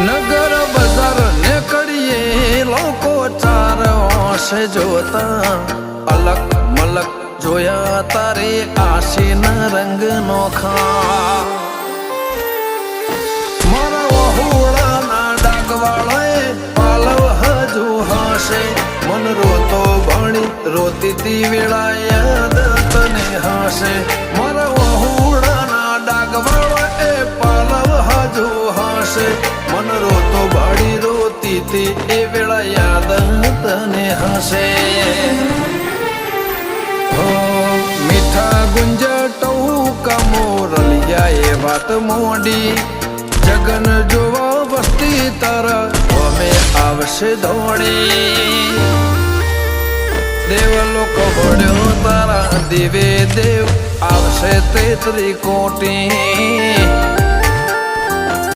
નગર બજાર નીકળીએ લોકો ચાર ઓશે જોતા અલગ મલક જોયા તારે આશીના રંગ નોખા મારા વહુડાના ડાગવાળાએ પાલવ હજુ હશે મન રોતો ભણી રોતી તી વેળા યાદ તને હશે મારા વહુડાના ડાગવાળાએ પાલવ હજુ હશે મન રોતો ભાડી રોતી તી એ વેળા યાદ તને હશે મીઠા ગુંજટો કમોરલિયા એ વાત મોડી જગન જોવા વસ્તી તારા અમે આવશે ધોળી દેવલોક ભળ્યો તારા દિવે દેવ આવશે 33 કોટી